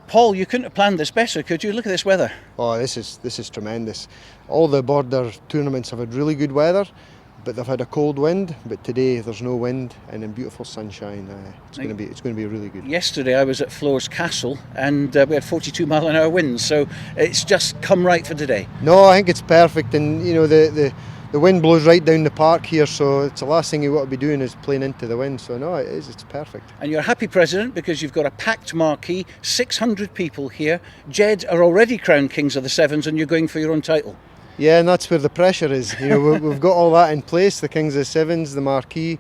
Paul, you couldn't have planned this better, could you? Look at this weather. Oh, this is tremendous. All the border tournaments have had really good weather, but they've had a cold wind. But today there's no wind and in beautiful sunshine. It's going to be really good. Yesterday I was at Floors Castle and we had 42 mile an hour winds, so it's just come right for today. No, I think it's perfect, and you know the wind blows right down the park here, so it's the last thing you want to be doing is playing into the wind. So no, it's perfect. And you're a happy president because you've got a packed marquee, 600 people here. JED are already crowned Kings of the Sevens and you're going for your own title. Yeah, and that's where the pressure is. You know, we've got all that in place, the Kings of the Sevens, the marquee,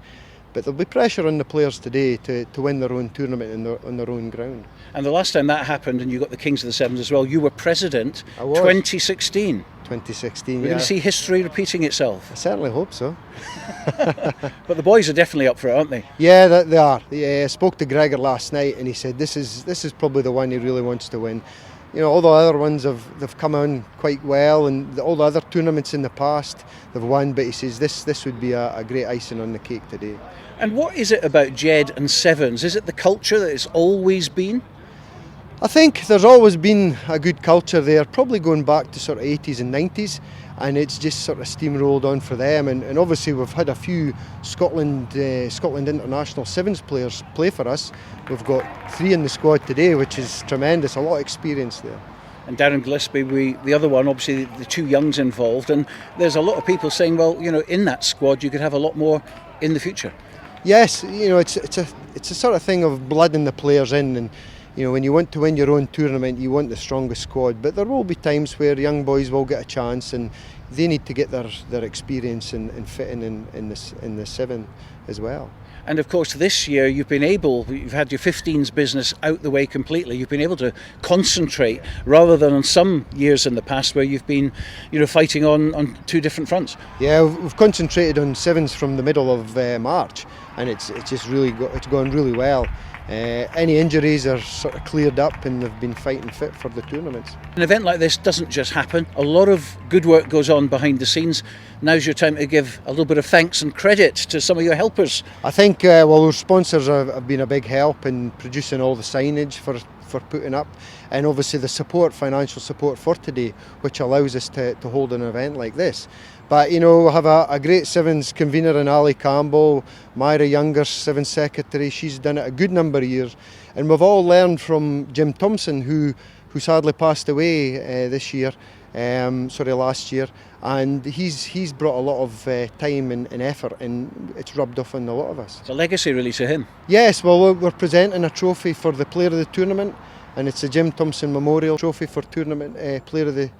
but there'll be pressure on the players today to win their own tournament on their own ground. And the last time that happened, and you got the Kings of the Sevens as well, you were president. I was. 2016. 2016, We're going to see history repeating itself. I certainly hope so. But the boys are definitely up for it, aren't they? Yeah, they are. I spoke to Gregor last night and he said this is probably the one he really wants to win. You know, all the other ones they've come on quite well, and all the other tournaments in the past they've won, but he says this would be a great icing on the cake today. And what is it about JED and Sevens? Is it the culture that it's always been? I think there's always been a good culture there, probably going back to sort of 80s and 90s, and it's just sort of steamrolled on for them. And obviously we've had a few Scotland international sevens players play for us. We've got 3 in the squad today, which is tremendous, a lot of experience there. And Darren Gillespie, the other one, obviously the 2 youngs involved, and there's a lot of people saying, well, you know, in that squad you could have a lot more in the future. Yes, you know, it's a sort of thing of blooding the players in, and you know, when you want to win your own tournament, you want the strongest squad. But there will be times where young boys will get a chance, and they need to get their experience and fitting in the 7 as well. And of course, this year you've had your 15s business out the way completely. You've been able to concentrate rather than on some years in the past where you've been, you know, fighting on 2 different fronts. Yeah, we've concentrated on 7s from the middle of March, and it's gone really well. Any injuries are sort of cleared up and they've been fighting fit for the tournaments. An event like this doesn't just happen. A lot of good work goes on behind the scenes. Now's your time to give a little bit of thanks and credit to some of your helpers. I think our sponsors have been a big help in producing all the signage for putting up, and obviously the financial support for today, which allows us to hold an event like this. But you know, we have a great Sevens convener in Ali Campbell, Myra Younger, Sevens secretary. She's done it a good number of years, and we've all learned from Jim Thompson, who sadly passed away last year, and he's brought a lot of time and effort, and it's rubbed off on a lot of us. It's a legacy really to him. Yes, well, we're presenting a trophy for the player of the tournament, and it's a Jim Thompson Memorial Trophy for tournament player of the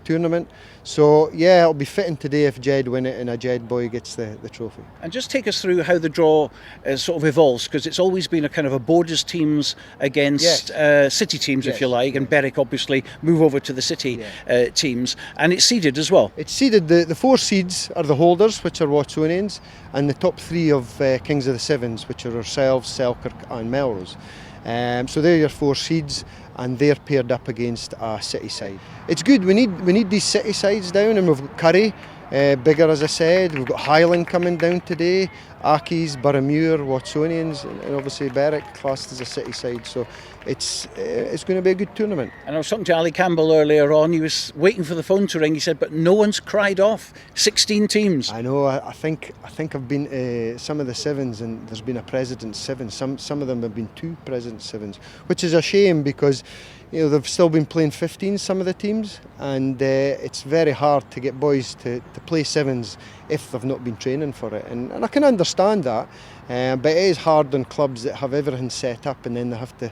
tournament. So yeah, it'll be fitting today if JED win it and a JED boy gets the trophy. And just take us through how the draw sort of evolves, because it's always been a kind of a borders teams against city teams, if you like, and Berwick obviously move over to the city teams, and it's seeded as well. It's seeded. The 4 seeds are the holders, which are Watsonians, and the top 3 of Kings of the Sevens, which are ourselves, Selkirk and Melrose. So they're your 4 seeds, and they're paired up against a city side. It's good. We need these city sides down, and we've got Curry, bigger as I said. We've got Highland coming down today, Accies, Burramuir, Watsonians, and obviously Berwick classed as a city side. So it's going to be a good tournament. And I was talking to Ali Campbell earlier on. He was waiting for the phone to ring. He said, but no one's cried off. 16 teams. I know. I think I've been to some of the Sevens, and there's been a President's Seven. Some of them have been 2 President's Sevens, which is a shame because, you know, they've still been playing 15s, some of the teams, and it's very hard to get boys to play 7s if they've not been training for it. And I can understand that, but it is hard on clubs that have everything set up and then they have to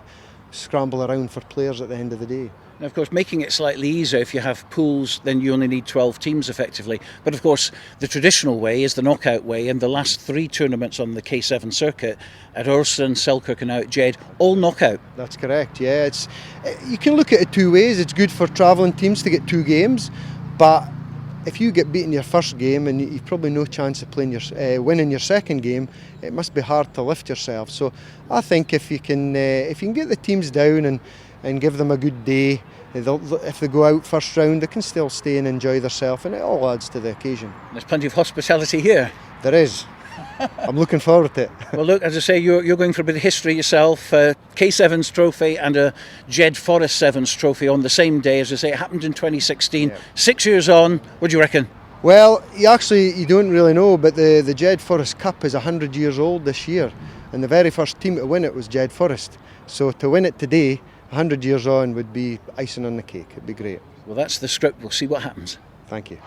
scramble around for players at the end of the day. And of course, making it slightly easier, if you have pools, then you only need 12 teams effectively. But of course, the traditional way is the knockout way, and the last 3 tournaments on the K7 circuit at Ulster, Selkirk and now at JED, all knockout. That's correct, yeah. You can look at it 2 ways. It's good for travelling teams to get 2 games, but if you get beaten your first game and you've probably no chance of winning your second game, it must be hard to lift yourself. So I think if you can get the teams down and give them a good day, if they go out first round, they can still stay and enjoy themselves, and it all adds to the occasion. There's plenty of hospitality here. There is. I'm looking forward to it. Well, look, as I say, you're going for a bit of history yourself. K7's trophy and a JED-FOREST Sevens trophy on the same day. As I say, it happened in 2016. Yeah. 6 years on, what do you reckon? Well, you don't really know, but the JED-FOREST Cup is 100 years old this year, and the very first team to win it was JED-FOREST. So to win it today, 100 years on, would be icing on the cake. It'd be great. Well, that's the script. We'll see what happens. Thank you.